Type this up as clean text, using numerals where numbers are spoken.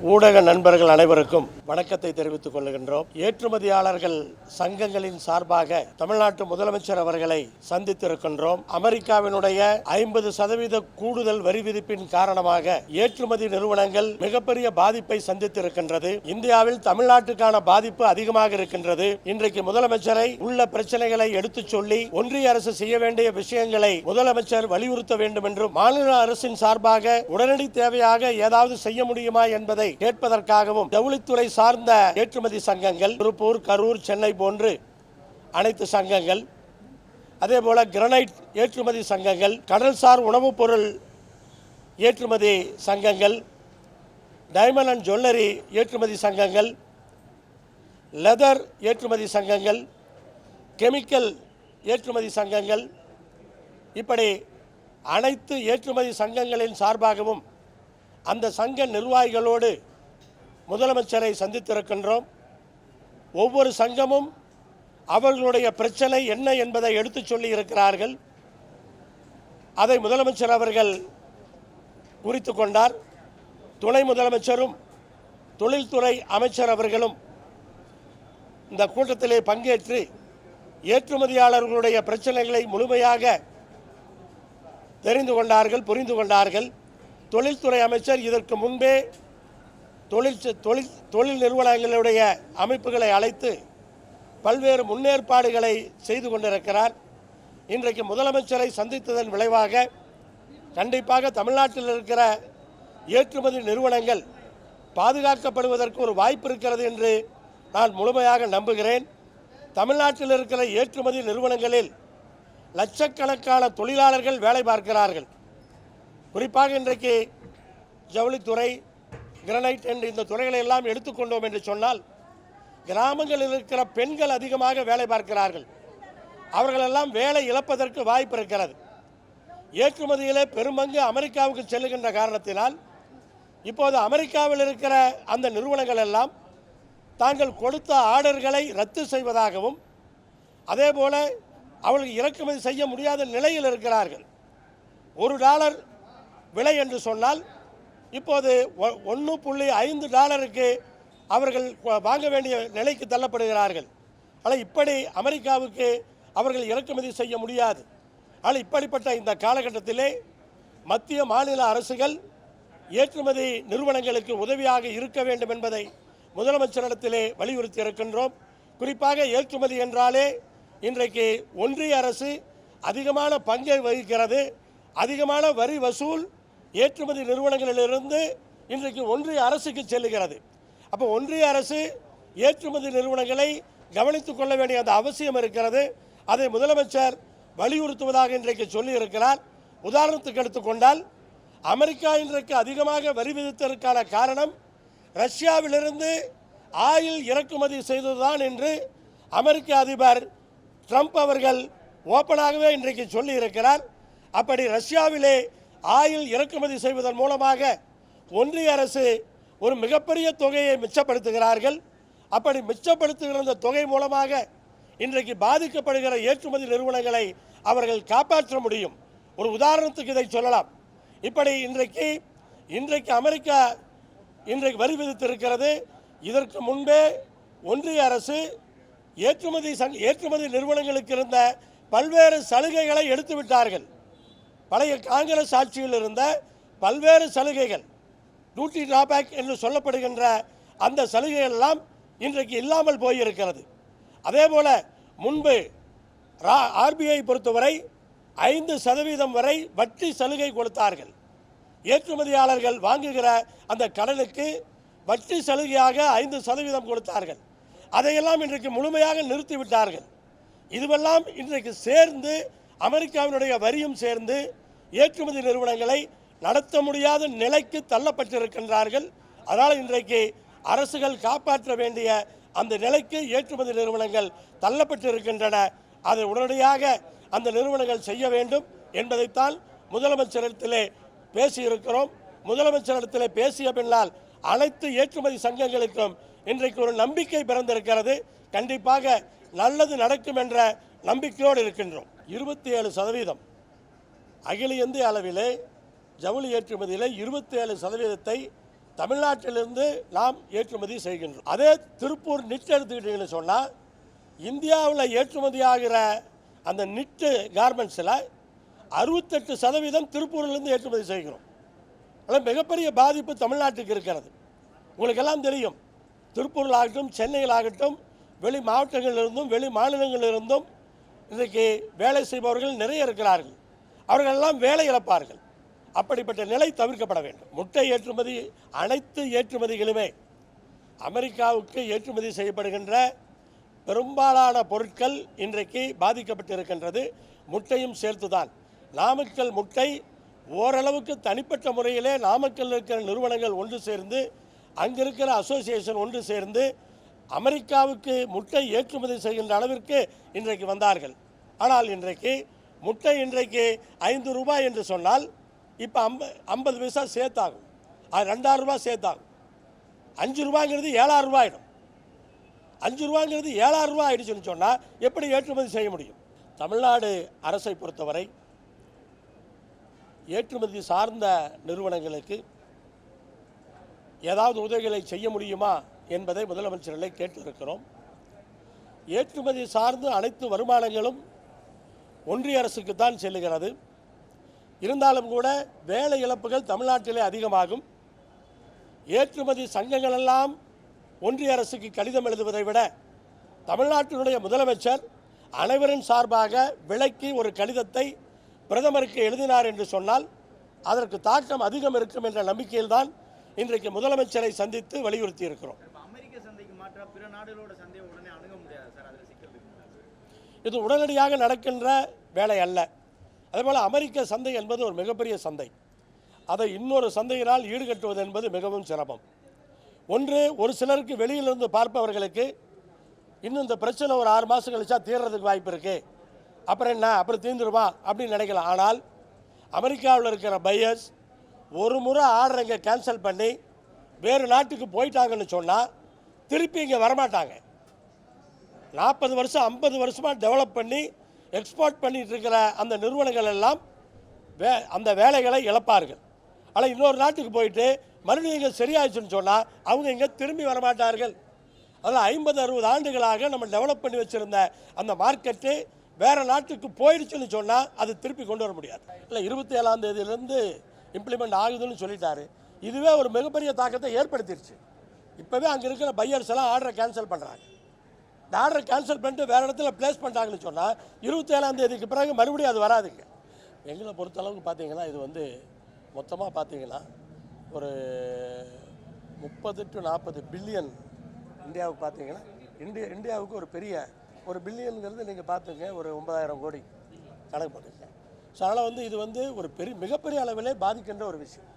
ஊடக நண்பர்கள் அனைவருக்கும் வணக்கத்தை தெரிவித்துக் கொள்கின்றோம். ஏற்றுமதியாளர்கள் சங்கங்களின் சார்பாக தமிழ்நாட்டு முதலமைச்சர் அவர்களை சந்தித்திருக்கின்றோம். அமெரிக்காவினுடைய 50% கூடுதல் வரி விதிப்பின் காரணமாக ஏற்றுமதி நிறுவனங்கள் மிகப்பெரிய பாதிப்பை சந்தித்திருக்கின்றது. இந்தியாவில் தமிழ்நாட்டுக்கான பாதிப்பு அதிகமாக இருக்கின்றது. இன்றைக்கு முதலமைச்சரை உள்ள பிரச்சனைகளை எடுத்துச் சொல்லி ஒன்றிய அரசு செய்ய வேண்டிய விஷயங்களை முதலமைச்சர் வலியுறுத்த வேண்டும் என்றும் மாநில அரசின் சார்பாக உடனடி தேவையாக ஏதாவது செய்ய முடியுமா என்பதை கேட்பதற்காகவும் ஜவுளித்துறை சார்ந்த ஏற்றுமதி சங்கங்கள் திருப்பூர், கரூர், சென்னை போன்று அனைத்து சங்கங்கள், அதேபோல கிரானைட் ஏற்றுமதி சங்கங்கள், கடல்சார் உணவுப் பொருள் ஏற்றுமதி சங்கங்கள், டைமண்ட் அண்ட் ஜுவல்லரி ஏற்றுமதி சங்கங்கள், லெதர் ஏற்றுமதி சங்கங்கள், கெமிக்கல் ஏற்றுமதி சங்கங்கள், இப்படி அனைத்து ஏற்றுமதி சங்கங்களின் சார்பாகவும் அந்த சங்க நிர்வாகிகளோடு முதலமைச்சரை சந்தித்திருக்கின்றோம். ஒவ்வொரு சங்கமும் அவர்களுடைய பிரச்சனை என்ன என்பதை எடுத்துச் சொல்லி இருக்கிறார்கள். அதை முதலமைச்சர் அவர்கள் குறித்து கொண்டார். துணை முதலமைச்சரும் தொழில்துறை அமைச்சர் அவர்களும் இந்த கூட்டத்திலே பங்கேற்று ஏற்றுமதியாளர்களுடைய பிரச்சனைகளை முழுமையாக தெரிந்து புரிந்து கொண்டார்கள். தொழில்துறை அமைச்சர் இதற்கு முன்பே தொழில் நிறுவனங்களுடைய அமைப்புகளை அழைத்து பல்வேறு முன்னேற்பாடுகளை செய்து கொண்டிருக்கிறார். இன்றைக்கு முதலமைச்சரை சந்தித்ததன் விளைவாக கண்டிப்பாக தமிழ்நாட்டில் இருக்கிற ஏற்றுமதி நிறுவனங்கள் பாதுகாக்கப்படுவதற்கு ஒரு வாய்ப்பு இருக்கிறது என்று நான் முழுமையாக நம்புகிறேன். தமிழ்நாட்டில் இருக்கிற ஏற்றுமதி நிறுவனங்களில் லட்சக்கணக்கான தொழிலாளர்கள் வேலை பார்க்கிறார்கள். குறிப்பாக இன்றைக்கு ஜவுளித்துறை, கிரானைட் என்ற இந்த துறைகளை எல்லாம் எடுத்துக்கொண்டோம் என்று சொன்னால் கிராமங்களில் இருக்கிற பெண்கள் அதிகமாக வேலை பார்க்கிறார்கள். அவர்களெல்லாம் வேலை இழப்பதற்கு வாய்ப்பு இருக்கிறது. ஏற்றுமதியிலே பெரும்பங்கு அமெரிக்காவுக்கு செல்லுகின்ற காரணத்தினால் இப்போது அமெரிக்காவில் இருக்கிற அந்த நிறுவனங்கள் எல்லாம் தாங்கள் கொடுத்த ஆர்டர்களை ரத்து செய்வதாகவும் அதேபோல அவர்களுக்கு இறக்குமதி செய்ய முடியாத நிலையில் இருக்கிறார்கள். $1 விலை என்று சொன்னால் இப்போது $1.5 அவர்கள் வாங்க வேண்டிய நிலைக்கு தள்ளப்படுகிறார்கள். ஆனால் இப்படி அமெரிக்காவுக்கு அவர்கள் இறக்குமதி செய்ய முடியாது. ஆனால் இப்படிப்பட்ட இந்த காலகட்டத்திலே மத்திய மாநில அரசுகள் ஏற்றுமதி நிறுவனங்களுக்கு உதவியாக இருக்க வேண்டும் என்பதை முதலமைச்சரிடத்திலே வலியுறுத்தி இருக்கின்றோம். குறிப்பாக ஏற்றுமதி என்றாலே இன்றைக்கு ஒன்றிய அரசு அதிகமான பங்கை வகிக்கிறது. அதிகமான வரி வசூல் ஏற்றுமதி நிறுவனங்களிலிருந்து இன்றைக்கு ஒன்றிய அரசுக்கு செல்லுகிறது. அப்போ ஒன்றிய அரசு ஏற்றுமதி நிறுவனங்களை கவனித்துக் கொள்ள வேண்டிய அந்த அவசியம் இருக்கிறது. அதை முதலமைச்சர் வலியுறுத்துவதாக இன்றைக்கு சொல்லி இருக்கிறார். உதாரணத்துக்கு எடுத்துக்கொண்டால் அமெரிக்கா இன்றைக்கு அதிகமாக வரி விதித்ததற்கான காரணம் ரஷ்யாவிலிருந்து ஆயில் இறக்குமதி செய்ததுதான் என்று அமெரிக்க அதிபர் ட்ரம்ப் அவர்கள் ஓப்பனாகவே இன்றைக்கு சொல்லி இருக்கிறார். அப்படி ரஷ்யாவிலே ஆயில் இறக்குமதி செய்வதன் மூலமாக ஒன்றிய அரசு ஒரு மிகப்பெரிய தொகையை மிச்சப்படுத்துகிறார்கள். அப்படி மிச்சப்படுத்துகிற அந்த தொகை மூலமாக இன்றைக்கு பாதிக்கப்படுகிற ஏற்றுமதி நிறுவனங்களை அவர்கள் காப்பாற்ற முடியும். ஒரு உதாரணத்துக்கு இதை சொல்லலாம். இப்படி இன்றைக்கு அமெரிக்கா வரி விதித்திருக்கிறது. இதற்கு முன்பே ஒன்றிய அரசு ஏற்றுமதி நிறுவனங்களுக்கு இருந்த பல்வேறு சலுகைகளை எடுத்து விட்டார்கள். பழைய காங்கிரஸ் ஆட்சியில் இருந்த பல்வேறு சலுகைகள், டியூட்டி டிராபேக் என்று சொல்லப்படுகின்ற அந்த சலுகைகள் எல்லாம் இன்றைக்கு இல்லாமல் போயிருக்கிறது. அதேபோல முன்பு ஆர்பிஐ பொறுத்தவரை 5% வரை வட்டி சலுகை கொடுத்தார்கள். ஏற்றுமதியாளர்கள் வாங்குகிற அந்த கடனுக்கு வட்டி சலுகையாக 5% கொடுத்தார்கள். அதையெல்லாம் இன்றைக்கு முழுமையாக நிறுத்திவிட்டார்கள். இதுவெல்லாம் இன்றைக்கு சேர்ந்து அமெரிக்காவினுடைய வரியும் சேர்ந்து ஏற்றுமதி நிறுவனங்களை நடத்த முடியாத நிலைக்கு தள்ளப்பட்டிருக்கின்றார்கள். அதனால் இன்றைக்கு அரசுகள் காப்பாற்ற வேண்டிய அந்த நிலைக்கு ஏற்றுமதி நிறுவனங்கள் தள்ளப்பட்டிருக்கின்றன. அதை உடனடியாக அந்த நிறுவனங்கள் செய்ய வேண்டும் என்பதைத்தான் முதலமைச்சரிடத்திலே பேசியிருக்கிறோம். முதலமைச்சரிடத்திலே பேசிய பின்னால் அனைத்து ஏற்றுமதி சங்கங்களுக்கும் இன்றைக்கு ஒரு நம்பிக்கை பிறந்திருக்கிறது. கண்டிப்பாக நல்லது நடக்கும் என்ற நம்பிக்கையோடு இருக்கின்றோம். 27% அகில இந்திய அளவிலே ஜவுளி ஏற்றுமதியில் 27% தமிழ்நாட்டிலிருந்து நாம் ஏற்றுமதி செய்கின்றோம். அதே திருப்பூர் நிட் எடுத்துக்கிட்டீங்கன்னு சொன்னால் இந்தியாவில் ஏற்றுமதி ஆகிற அந்த நிட்டு கார்மெண்ட்ஸில் 68% திருப்பூரிலிருந்து ஏற்றுமதி செய்கிறோம். அதில் மிகப்பெரிய பாதிப்பு தமிழ்நாட்டுக்கு இருக்கிறது. உங்களுக்கெல்லாம் தெரியும், திருப்பூரில் ஆகட்டும், சென்னையில் ஆகட்டும், வெளி மாவட்டங்களிலிருந்தும் வெளி மாநிலங்களிலிருந்தும் இன்றைக்கு வேலை செய்பவர்கள் நிறைய இருக்கிறார்கள். அவர்களெல்லாம் வேலை இழப்பார்கள். அப்படிப்பட்ட நிலை தவிர்க்கப்பட வேண்டும். முட்டை ஏற்றுமதி, அனைத்து ஏற்றுமதிகளுமே அமெரிக்காவுக்கு ஏற்றுமதி செய்யப்படுகின்ற பெரும்பாலான பொருட்கள் இன்றைக்கு பாதிக்கப்பட்டிருக்கின்றது. முட்டையும் சேர்த்துதான். நாமக்கல் முட்டை ஓரளவுக்கு தனிப்பட்ட முறையிலே நாமக்கல் இருக்கிற நிறுவனங்கள் ஒன்று சேர்ந்து, அங்கிருக்கிற அசோசியேஷன் ஒன்று சேர்ந்து அமெரிக்காவுக்கு முட்டை ஏற்றுமதி செய்கின்ற அளவிற்கு இன்றைக்கு வந்தார்கள். ஆனால் இன்றைக்கு முட்டை 5 ரூபாய் என்று சொன்னால் இப்போ 50 பைசா சேர்த்தாகும். அது 2000 ரூபாய் சேர்த்தாகும். 5 ரூபாய்ங்கிறது 7000 ரூபாயிடும். 5 ரூபாய்ங்கிறது 7000 ரூபாய் ஆயிடுச்சுன்னு சொன்னால் எப்படி ஏற்றுமதி செய்ய முடியும்? தமிழ்நாடு அரசை பொறுத்தவரை ஏற்றுமதி சார்ந்த நிறுவனங்களுக்கு ஏதாவது உதவிகளை செய்ய முடியுமா என்பதை முதலமைச்சர்களை கேட்டிருக்கிறோம். ஏற்றுமதி சார்ந்து அனைத்து வருமானங்களும் ஒன்றிய அரசுக்கு தான் செல்லுகிறது. இருந்தாலும் கூட வேலை இழப்புகள் தமிழ்நாட்டிலே அதிகமாகும். ஏற்றுமதி சங்கங்கள் எல்லாம் ஒன்றிய அரசுக்கு கடிதம் எழுதுவதை விட தமிழ்நாட்டினுடைய முதலமைச்சர் அனைவரின் சார்பாக விலைக்கு ஒரு கடிதத்தை பிரதமருக்கு எழுதினார் என்று சொன்னால் அதற்கு தாக்கம் அதிகம் இருக்கும் என்ற நம்பிக்கையில் தான் இன்றைக்கு முதலமைச்சரை சந்தித்து வலியுறுத்தி இருக்கிறோம். இது உடனடியாக நடக்கின்ற வேலை அல்ல. அதேபோல் அமெரிக்க சந்தை என்பது ஒரு மிகப்பெரிய சந்தை. அதை இன்னொரு சந்தையினால் ஈடுகட்டுவது என்பது மிகவும் சிரமம். ஒரு சிலருக்கு வெளியிலிருந்து பார்ப்பவர்களுக்கு இன்னும் இந்த பிரச்சனை ஒரு 6 மாதம் கழிச்சா தீர்றதுக்கு வாய்ப்பு இருக்குது, அப்புறம் என்ன, அப்புறம் தீர்ந்துருவா அப்படின்னு நினைக்கலாம். ஆனால் அமெரிக்காவில் இருக்கிற பையர்ஸ் ஒரு முறை ஆர்டர் இங்கே கேன்சல் பண்ணி வேறு நாட்டுக்கு போயிட்டாங்கன்னு சொன்னால் திருப்பி இங்கே வரமாட்டாங்க. 40 வருஷம் 50 வருஷமாக டெவலப் பண்ணி எக்ஸ்போர்ட் பண்ணிட்டு இருக்கிற அந்த நிறுவனங்கள் எல்லாம் அந்த வேலைகளை இழப்பார்கள். ஆனால் இன்னொரு நாட்டுக்கு போயிட்டு மறுபடியும் இங்கே சரியாயிடுச்சுன்னு சொன்னால் அவங்க இங்கே திரும்பி வரமாட்டார்கள். அதில் 50-60 ஆண்டுகளாக நம்ம டெவலப் பண்ணி வச்சுருந்த அந்த மார்க்கெட்டு வேறு நாட்டுக்கு போயிடுச்சுன்னு சொன்னால் அது திருப்பி கொண்டு வர முடியாது. இல்லை 27ஆம் தேதியிலேருந்து இம்ப்ளிமெண்ட் ஆகுதுன்னு சொல்லிட்டாரு. இதுவே ஒரு மிகப்பெரிய தாக்கத்தை ஏற்படுத்திடுச்சு. இப்போவே அங்கே இருக்கிற பையர்ஸ் எல்லாம் ஆர்டரை கேன்சல் பண்ணுறாங்க. இந்த ஆர்டரை கேன்சல் பண்ணிட்டு வேறு இடத்துல பிளேஸ் பண்ணிட்டாங்கன்னு சொன்னால் 27ஆம் தேதிக்கு பிறகு மறுபடியும் அது வராதுங்க. எங்களை பொறுத்தளவுக்கு பார்த்தீங்கன்னா இது மொத்தமாக பார்த்தீங்கன்னா ஒரு 30 to 40 பில்லியன் இந்தியாவுக்கு பார்த்தீங்கன்னா இந்தியாவுக்கு ஒரு பெரிய ஒரு பில்லியனுங்கிறது நீங்கள் பார்த்துங்க, ஒரு 9000 கோடி கணக்கு பண்ணுங்க. ஸோ அதனால் இது ஒரு மிகப்பெரிய அளவிலே பாதிக்கின்ற ஒரு விஷயம்.